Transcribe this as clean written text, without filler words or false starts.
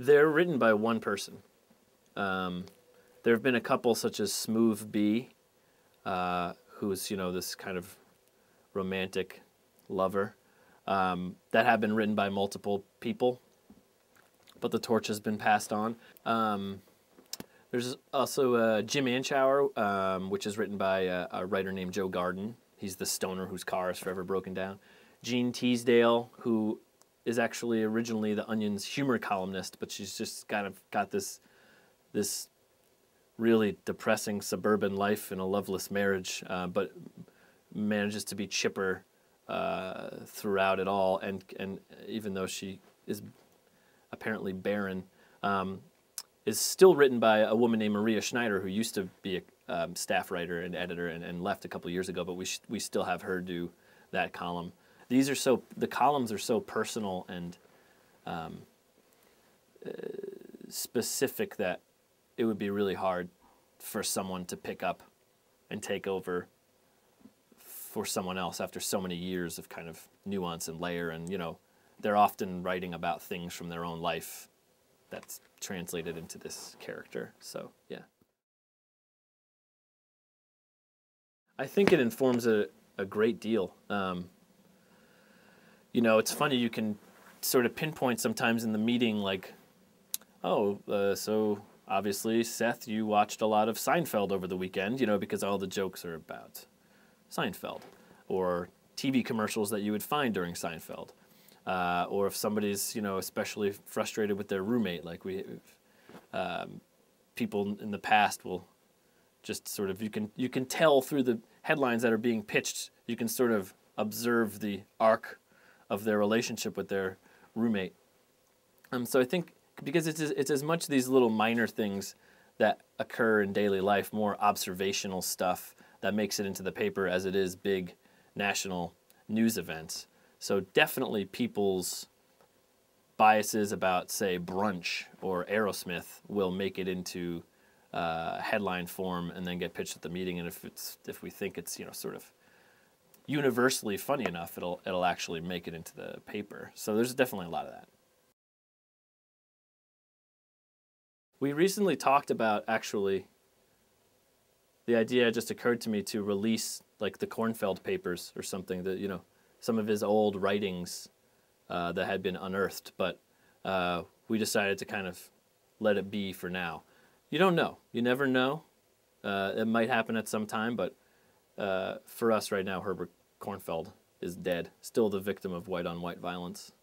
They're written by one person. There have been a couple such as Smooth B, who's, you know, this kind of romantic lover, that have been written by multiple people, but the torch has been passed on. There's also Jim Anchower, which is written by a writer named Joe Garden. He's the stoner whose car is forever broken down. Jean Teasdale, who is actually originally the Onion's humor columnist, but she's just kind of got this really depressing suburban life and a loveless marriage, but manages to be chipper throughout it all. And even though she is apparently barren, is still written by a woman named Maria Schneider, who used to be a staff writer and editor and left a couple years ago, but we still have her do that column. The columns are so personal and specific that it would be really hard for someone to pick up and take over for someone else after so many years of kind of nuance and layer. And, you know, they're often writing about things from their own life that's translated into this character. So, yeah. I think it informs a great deal. You know, it's funny, you can sort of pinpoint sometimes in the meeting, like, oh, so obviously, Seth, you watched a lot of Seinfeld over the weekend, you know, because all the jokes are about Seinfeld, or TV commercials that you would find during Seinfeld. Or if somebody's, you know, especially frustrated with their roommate, like people in the past will just sort of, you can tell through the headlines that are being pitched, you can sort of observe the arc of their relationship with their roommate. So I think because it's as much these little minor things that occur in daily life, more observational stuff that makes it into the paper as it is big national news events. So definitely people's biases about, say, brunch or Aerosmith will make it into headline form and then get pitched at the meeting. And if we think it's, you know, sort of universally funny enough, it'll actually make it into the paper. So there's definitely a lot of that. We recently talked about, actually, the idea just occurred to me to release like the Kornfeld papers or something, that, you know, some of his old writings that had been unearthed, but we decided to kind of let it be for now. You don't know. You never know. It might happen at some time, but for us right now, Herbert Kornfeld is dead, still the victim of white-on-white violence.